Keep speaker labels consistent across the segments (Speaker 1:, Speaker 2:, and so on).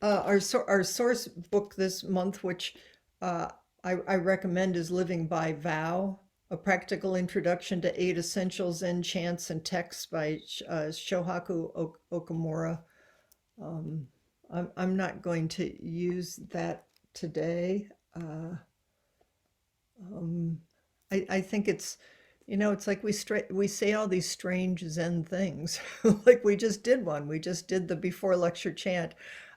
Speaker 1: our source book this month, which uh, I recommend, is Living by Vow: A Practical Introduction to Eight Essential Zen Chants and Texts by Shohaku Okamura. Um, I'm not going to use that today. Uh, um, I think it's like we say all these strange Zen things. Like we just did one. We just did the before lecture chant.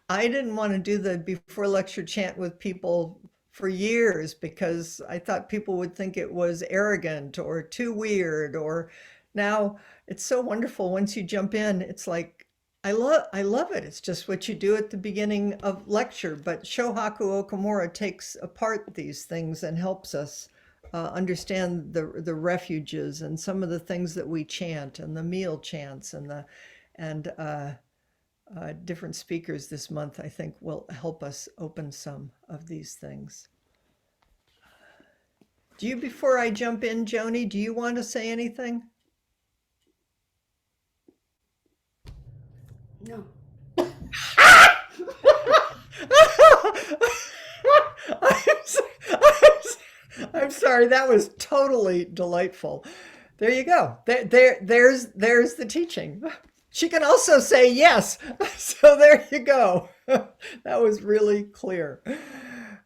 Speaker 1: I didn't want to do the before lecture chant with people for years because I thought people would think it was arrogant or too weird. Or now it's so wonderful once you jump in. It's like I love it. It's just what you do at the beginning of lecture. But Shohaku Okamura takes apart these things and helps us understand the refuges and some of the things that we chant and the meal chants and different speakers this month, I think, will help us open some of these things. Before I jump in, Joni, do you want to say anything?
Speaker 2: No.
Speaker 1: I'm sorry, that was totally delightful. There you go. There's the teaching. She can also say yes. So there you go. That was really clear.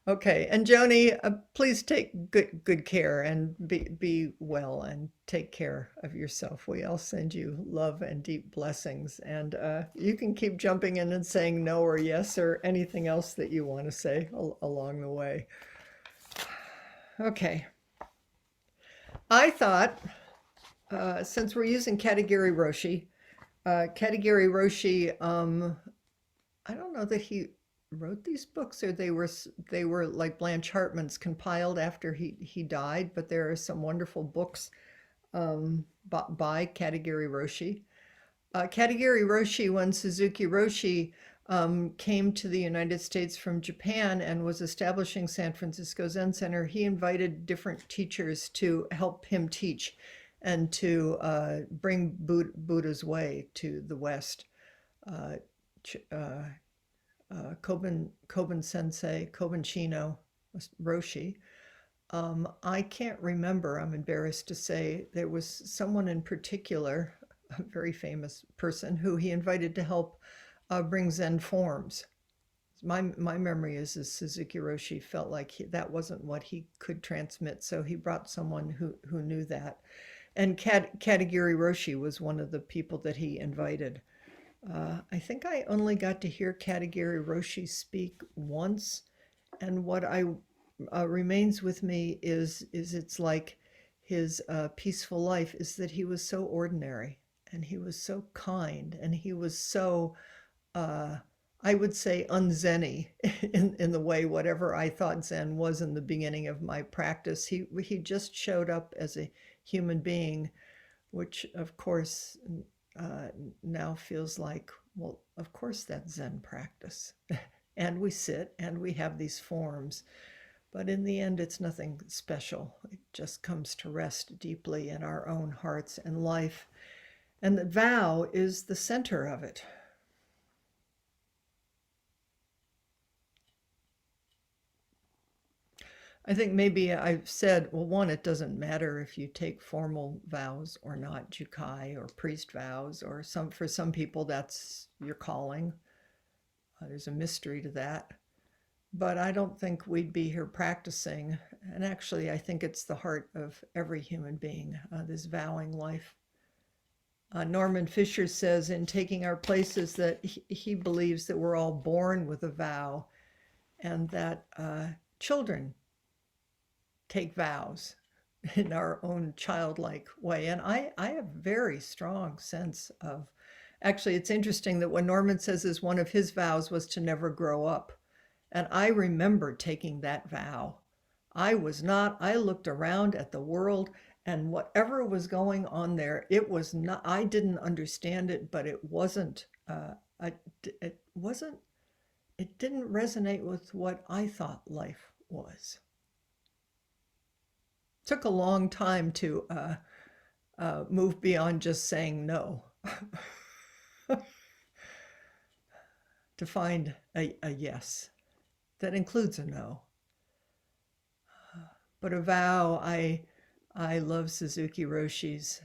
Speaker 1: Okay, and Joni, please take good care and be well and take care of yourself. We all send you love and deep blessings, and you can keep jumping in and saying no or yes or anything else that you want to say along the way. Okay, I thought since we're using Katagiri Roshi, Katagiri Roshi, I don't know that he wrote these books or they were like Blanche Hartman's compiled after he died, but there are some wonderful books by Katagiri Roshi. Katagiri Roshi, when Suzuki Roshi came to the United States from Japan and was establishing San Francisco Zen Center, he invited different teachers to help him teach and to bring Buddha's way to the West. Uh, uh, Koben Sensei, Koben Chino Roshi. I can't remember, I'm embarrassed to say, there was someone in particular, a very famous person, who he invited to help bring Zen forms. My memory is Suzuki Roshi felt like that wasn't what he could transmit, so he brought someone who knew that. And Katagiri Roshi was one of the people that he invited. I think I only got to hear Katagiri Roshi speak once, and what I remains with me is it's like his peaceful life is that he was so ordinary and he was so kind and he was so uh, I would say unzenny in the way whatever I thought Zen was in the beginning of my practice. He just showed up as a human being, which of course uh, now feels like, well, of course that's Zen practice. And we sit and we have these forms, but in the end, it's nothing special. It just comes to rest deeply in our own hearts and life. And the vow is the center of it. I think maybe I've said, well, one, it doesn't matter if you take formal vows or not, jukai or priest vows, or for some people that's your calling. There's a mystery to that. But I don't think we'd be here practicing. And actually, I think it's the heart of every human being, this vowing life. Norman Fisher says in Taking Our Places that he believes that we're all born with a vow and that children take vows in our own childlike way. And I have very strong sense of, actually, it's interesting that what Norman says is one of his vows was to never grow up. And I remember taking that vow. I looked around at the world and whatever was going on there, it was not, I didn't understand it, but it wasn't, it wasn't, it didn't resonate with what I thought life was. Took a long time to move beyond just saying no. to find a yes that includes a no. But a vow, I love Suzuki Roshi's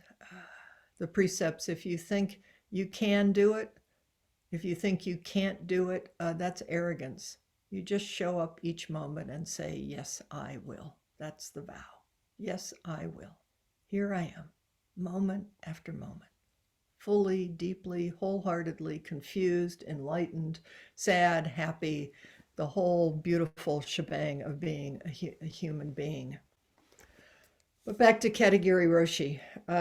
Speaker 1: the precepts. If you think you can do it, if you think you can't do it, that's arrogance. You just show up each moment and say, yes, I will. That's the vow. Yes, I will. Here I am, moment after moment, fully, deeply, wholeheartedly confused, enlightened, sad, happy, the whole beautiful shebang of being a human being. But back to Katagiri Roshi.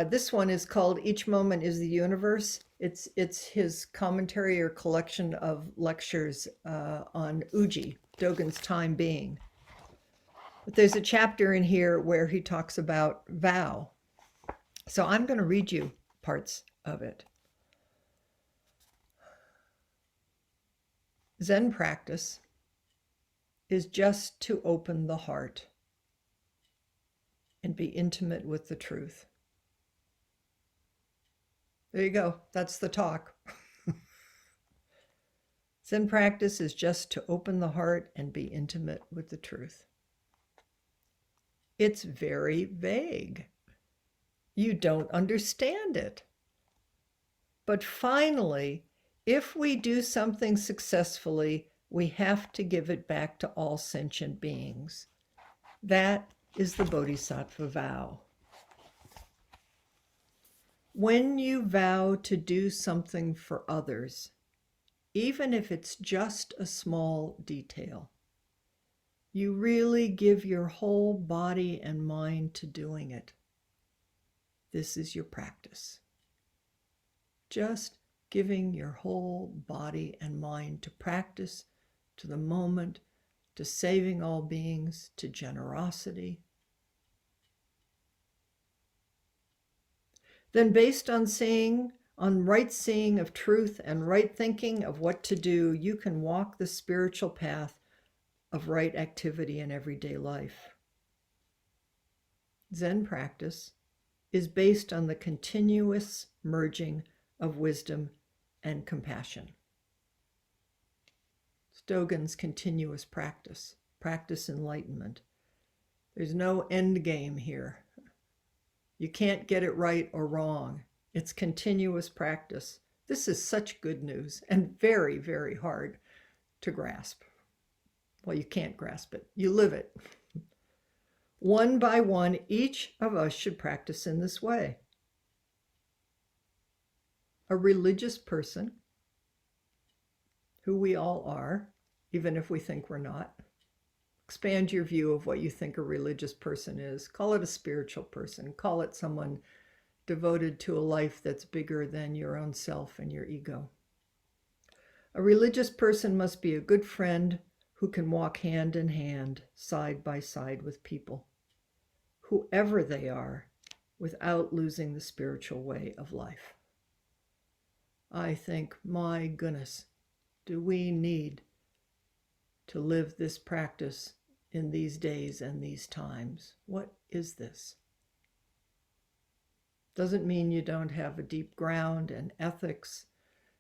Speaker 1: This one is called Each Moment is the Universe. It's his commentary or collection of lectures on Uji, Dogen's time being. But there's a chapter in here where he talks about vow. So I'm going to read you parts of it. Zen practice is just to open the heart and be intimate with the truth. There you go. That's the talk. Zen practice is just to open the heart and be intimate with the truth. It's very vague. You don't understand it. But finally, if we do something successfully, we have to give it back to all sentient beings. That is the Bodhisattva vow. When you vow to do something for others, even if it's just a small detail, you really give your whole body and mind to doing it. This is your practice. Just giving your whole body and mind to practice, to the moment, to saving all beings, to generosity. Then based on right seeing of truth and right thinking of what to do, you can walk the spiritual path of right activity in everyday life. Zen practice is based on the continuous merging of wisdom and compassion. It's Dogen's continuous practice enlightenment. There's no end game here. You can't get it right or wrong. It's continuous practice. This is such good news and very, very hard to grasp. Well, you can't grasp it. You live it. One by one, each of us should practice in this way. A religious person, who we all are, even if we think we're not. Expand your view of what you think a religious person is. Call it a spiritual person. Call it someone devoted to a life that's bigger than your own self and your ego. A religious person must be a good friend who can walk hand in hand, side by side with people, whoever they are, without losing the spiritual way of life. I think, my goodness, do we need to live this practice in these days and these times? What is this? Doesn't mean you don't have a deep ground and ethics.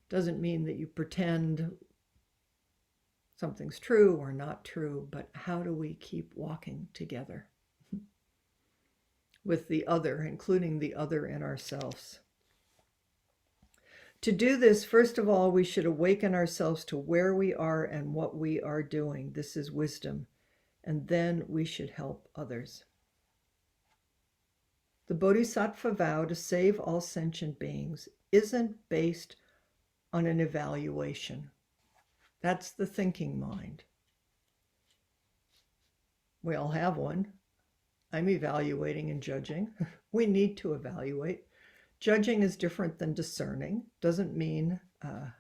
Speaker 1: Doesn't mean that you pretend something's true or not true, but how do we keep walking together with the other, including the other in ourselves? To do this, first of all, we should awaken ourselves to where we are and what we are doing. This is wisdom. And then we should help others. The Bodhisattva vow to save all sentient beings isn't based on an evaluation. That's the thinking mind. We all have one. I'm evaluating and judging. We need to evaluate. Judging is different than discerning. Doesn't mean, Pema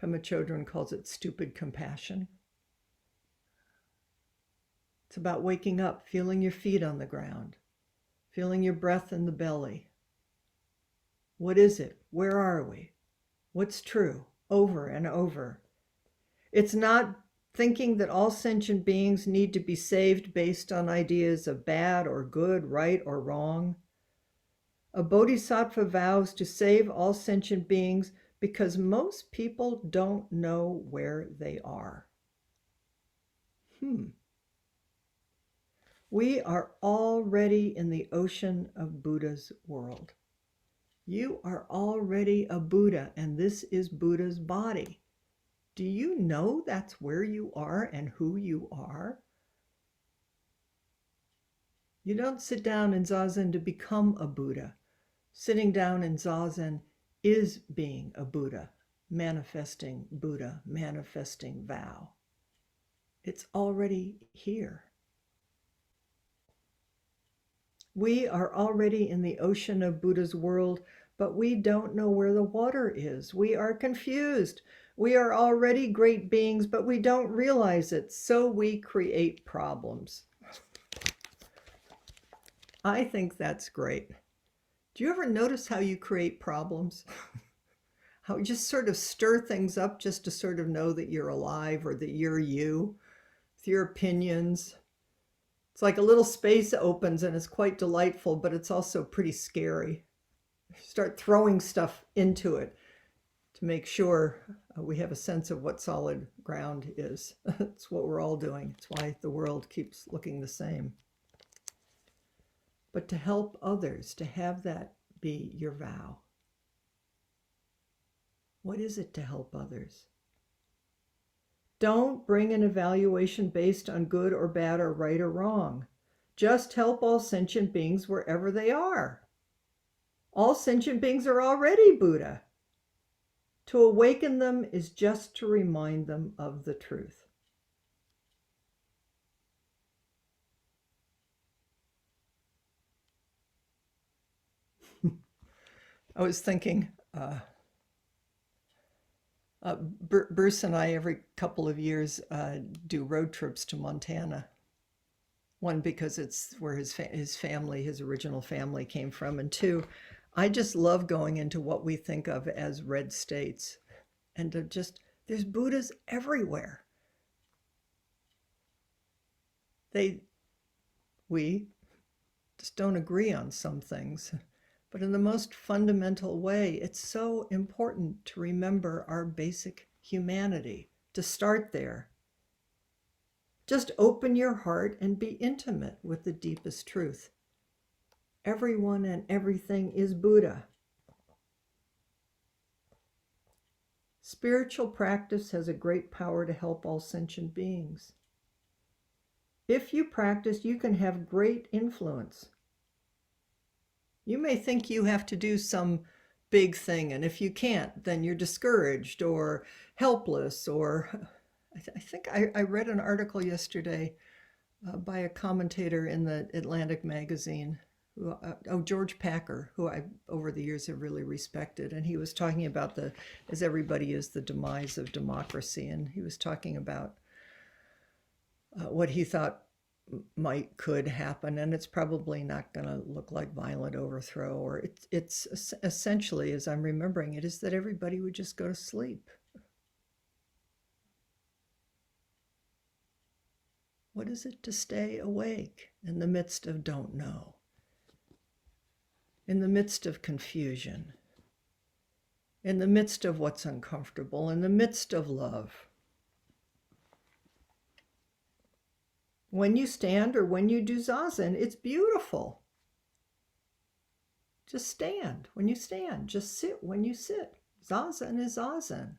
Speaker 1: Chodron calls it stupid compassion. It's about waking up, feeling your feet on the ground, feeling your breath in the belly. What is it? Where are we? What's true? Over and over. It's not thinking that all sentient beings need to be saved based on ideas of bad or good, right or wrong. A bodhisattva vows to save all sentient beings because most people don't know where they are. We are already in the ocean of Buddha's world. You are already a Buddha, and this is Buddha's body. Do you know that's where you are and who you are? You don't sit down in Zazen to become a Buddha. Sitting down in Zazen is being a Buddha, manifesting vow. It's already here. We are already in the ocean of Buddha's world, but we don't know where the water is. We are confused. We are already great beings, but we don't realize it, so we create problems. I think that's great. Do you ever notice how you create problems? How you just sort of stir things up just to sort of know that you're alive or that you're you, with your opinions. It's like a little space opens and it's quite delightful, but it's also pretty scary. Start throwing stuff into it to make sure we have a sense of what solid ground is. It's what we're all doing. It's why the world keeps looking the same. But to help others, to have that be your vow. What is it to help others? Don't bring an evaluation based on good or bad or right or wrong. Just help all sentient beings wherever they are. All sentient beings are already Buddha. To awaken them is just to remind them of the truth. I was thinking, Bruce and I, every couple of years, do road trips to Montana. One, because it's where his family, his original family came from. And two, I just love going into what we think of as red states. And to just, there's Buddhas everywhere. We just don't agree on some things. But in the most fundamental way, it's so important to remember our basic humanity, to start there. Just open your heart and be intimate with the deepest truth. Everyone and everything is Buddha. Spiritual practice has a great power to help all sentient beings. If you practice, you can have great influence. You may think you have to do some big thing, and if you can't, then you're discouraged or helpless. Or I think I read an article yesterday by a commentator in the Atlantic magazine, George Packer, who I over the years have really respected, and he was talking about as everybody is, the demise of democracy, and he was talking about what he thought could happen, and it's probably not going to look like violent overthrow, or it's essentially, as I'm remembering it, is that everybody would just go to sleep. What is it to stay awake in the midst of don't know, in the midst of confusion, in the midst of what's uncomfortable, in the midst of love? When you stand or when you do Zazen, it's beautiful. Just stand when you stand. Just sit when you sit. Zazen is Zazen.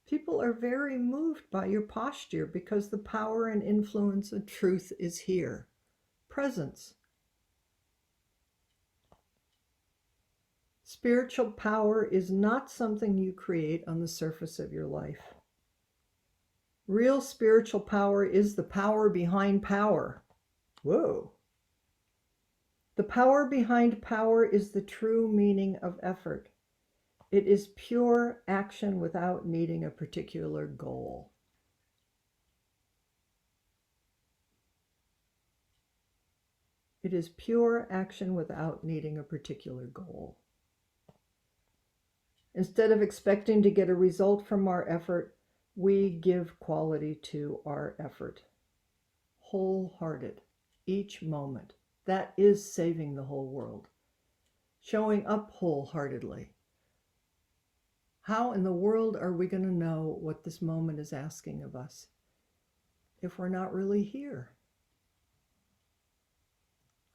Speaker 1: People are very moved by your posture because the power and influence of truth is here. Presence. Spiritual power is not something you create on the surface of your life. Real spiritual power is the power behind power. Whoa. The power behind power is the true meaning of effort. It is pure action without needing a particular goal. It is pure action without needing a particular goal. Instead of expecting to get a result from our effort, we give quality to our effort. Wholehearted, each moment, That is saving the whole world. Showing up wholeheartedly. How in the world are we going to know what this moment is asking of us if we're not really here?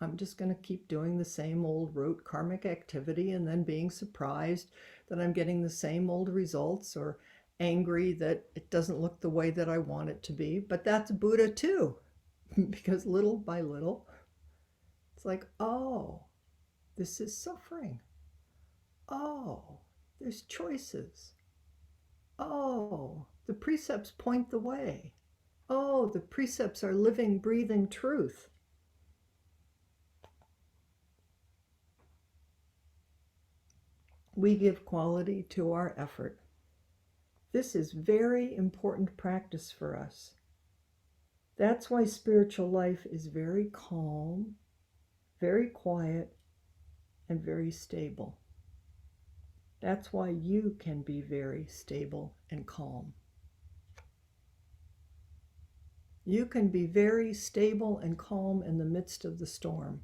Speaker 1: I'm just going to keep doing the same old rote karmic activity and then being surprised that I'm getting the same old results, or angry that it doesn't look the way that I want it to be. But that's Buddha too, because little by little, it's like, oh, this is suffering. Oh, there's choices. Oh, the precepts point the way. Oh, the precepts are living, breathing truth. We give quality to our effort. This is very important practice for us. That's why spiritual life is very calm, very quiet, and very stable. That's why you can be very stable and calm. You can be very stable and calm in the midst of the storm.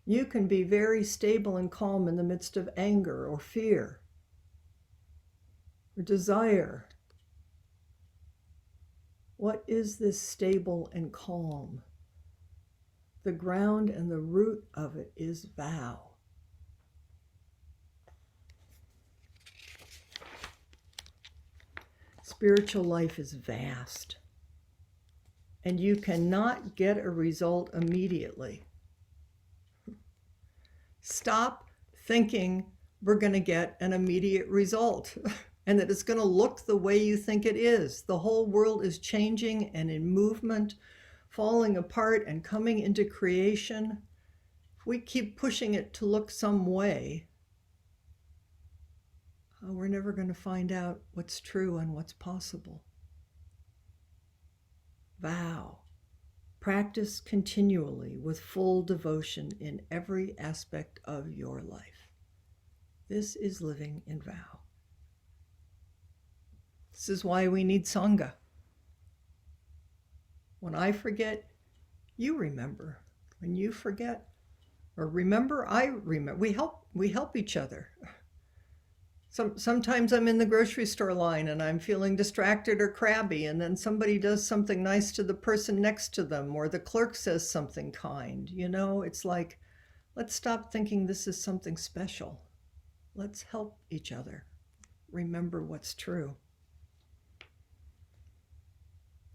Speaker 1: You can be very stable and calm in the midst of anger or fear or desire. What is this stable and calm? The ground and the root of it is vow. Spiritual life is vast, and you cannot get a result immediately. Stop thinking we're going to get an immediate result and that it's going to look the way you think it is. The whole world is changing and in movement, falling apart and coming into creation. If we keep pushing it to look some way, we're never going to find out what's true and what's possible. Vow. Practice continually with full devotion in every aspect of your life. This is living in vow. This is why we need Sangha. When I forget, you remember. When you forget, or remember, I remember. We help each other. Sometimes I'm in the grocery store line and I'm feeling distracted or crabby, and then somebody does something nice to the person next to them, or the clerk says something kind. You know, it's like, let's stop thinking this is something special. Let's help each other remember what's true.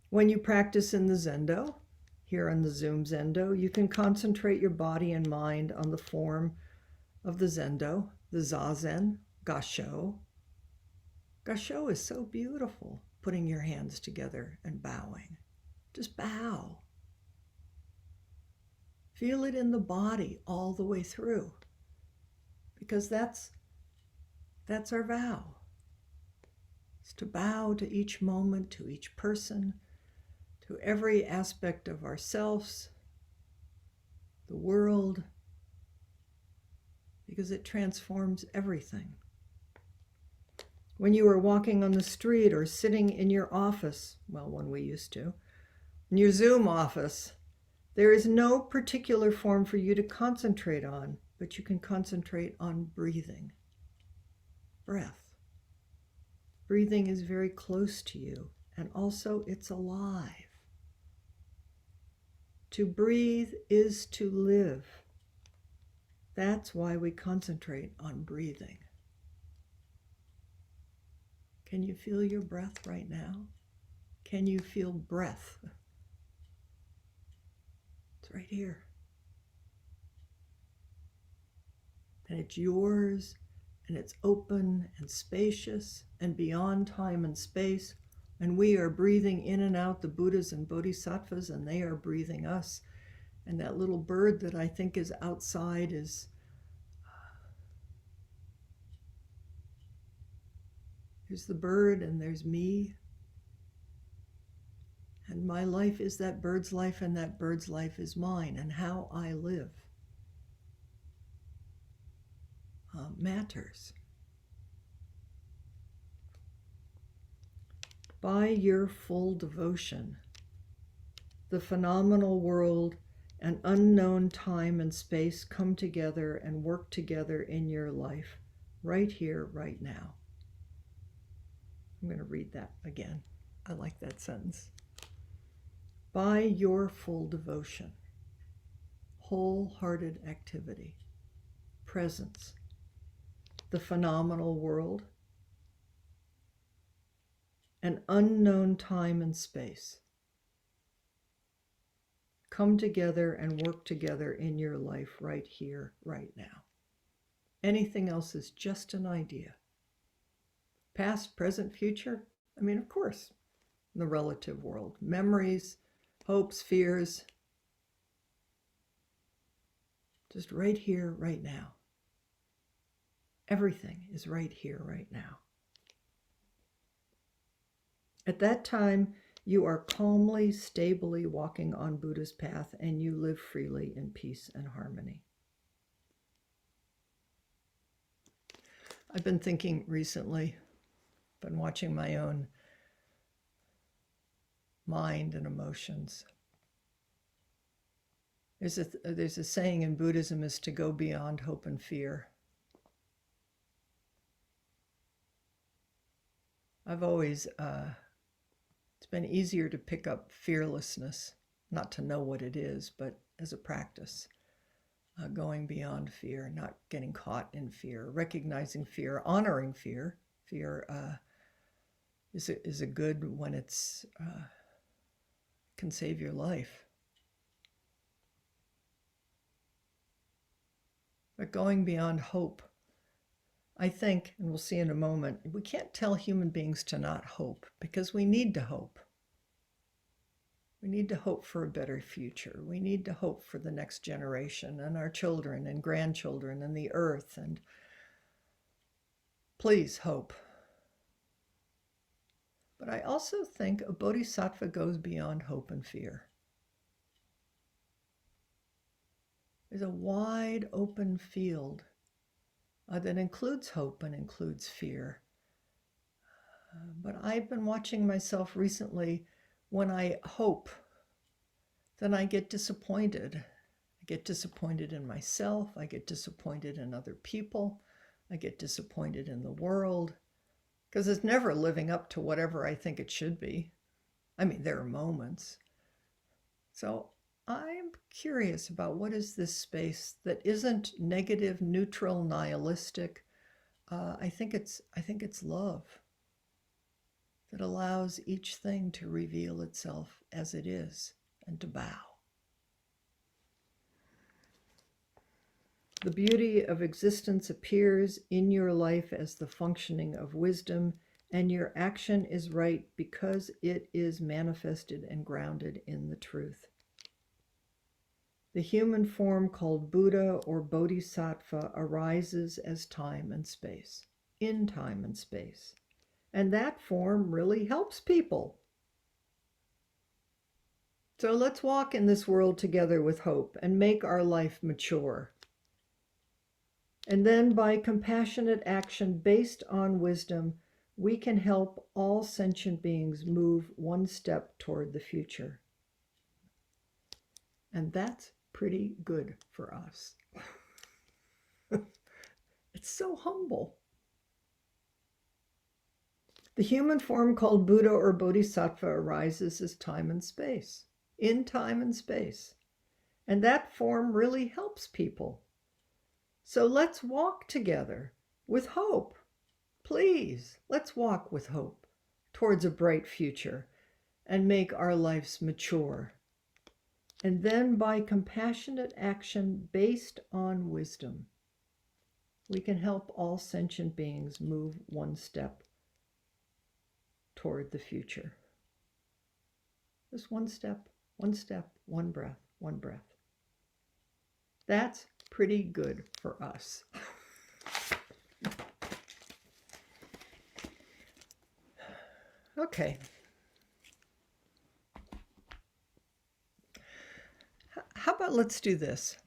Speaker 1: When you practice in the Zendo, here on the Zoom Zendo, you can concentrate your body and mind on the form of the Zendo, the Zazen, Gasho. Gasho is so beautiful, putting your hands together and bowing. Just bow. Feel it in the body all the way through, because that's our vow. It's to bow to each moment, to each person, to every aspect of ourselves, the world, because it transforms everything. When you are walking on the street or sitting in your office, well, when we used to, in your Zoom office, there is no particular form for you to concentrate on, but you can concentrate on breathing. Breath. Breathing is very close to you, and also it's alive. To breathe is to live. That's why we concentrate on breathing. Can you feel your breath right now? Can you feel breath? It's right here. And it's yours, and it's open and spacious and beyond time and space. And we are breathing in and out the Buddhas and Bodhisattvas, and they are breathing us. And that little bird that I think is outside is there's the bird and there's me. And my life is that bird's life, and that bird's life is mine. And how I live matters. By your full devotion, the phenomenal world An unknown time and space come together and work together in your life, right here, right now. I'm going to read that again. I like that sentence. By your full devotion, wholehearted activity, presence, the phenomenal world, an unknown time and space come together and work together in your life right here, right now. Anything else is just an idea. Past, present, future, I mean, of course, in the relative world. Memories, hopes, fears, just right here, right now. Everything is right here, right now. At that time, you are calmly, stably walking on Buddha's path, and you live freely in peace and harmony. I've been thinking recently, been watching my own mind and emotions. There's a saying in Buddhism is to go beyond hope and fear. I've always, it's been easier to pick up fearlessness, not to know what it is, but as a practice, going beyond fear, not getting caught in fear, recognizing fear, honoring fear. Fear is a good when it's can save your life. But going beyond hope, I think, and we'll see in a moment, we can't tell human beings to not hope because we need to hope. We need to hope for a better future. We need to hope for the next generation and our children and grandchildren and the earth. And please hope. But I also think a bodhisattva goes beyond hope and fear. There's a wide open field that includes hope and includes fear. But I've been watching myself recently. When I hope, then I get disappointed. I get disappointed in myself. I get disappointed in other people. I get disappointed in the world because it's never living up to whatever I think it should be. I mean, there are moments. So I'm curious about what is this space that isn't negative, neutral, nihilistic. I think it's love that allows each thing to reveal itself as it is and to bow. The beauty of existence appears in your life as the functioning of wisdom, and your action is right because it is manifested and grounded in the truth. The human form called Buddha or Bodhisattva arises as time and space, in time and space. And that form really helps people. So let's walk in this world together with hope and make our life mature. And then by compassionate action based on wisdom, we can help all sentient beings move one step toward the future. And that's pretty good for us. It's so humble. The human form called Buddha or Bodhisattva arises as time and space, in time and space. And that form really helps people. So let's walk together with hope. Please, let's walk with hope towards a bright future and make our lives mature. And then by compassionate action based on wisdom, we can help all sentient beings move one step toward the future. Just one step, one breath, one breath. That's pretty good for us. Okay. How about let's do this?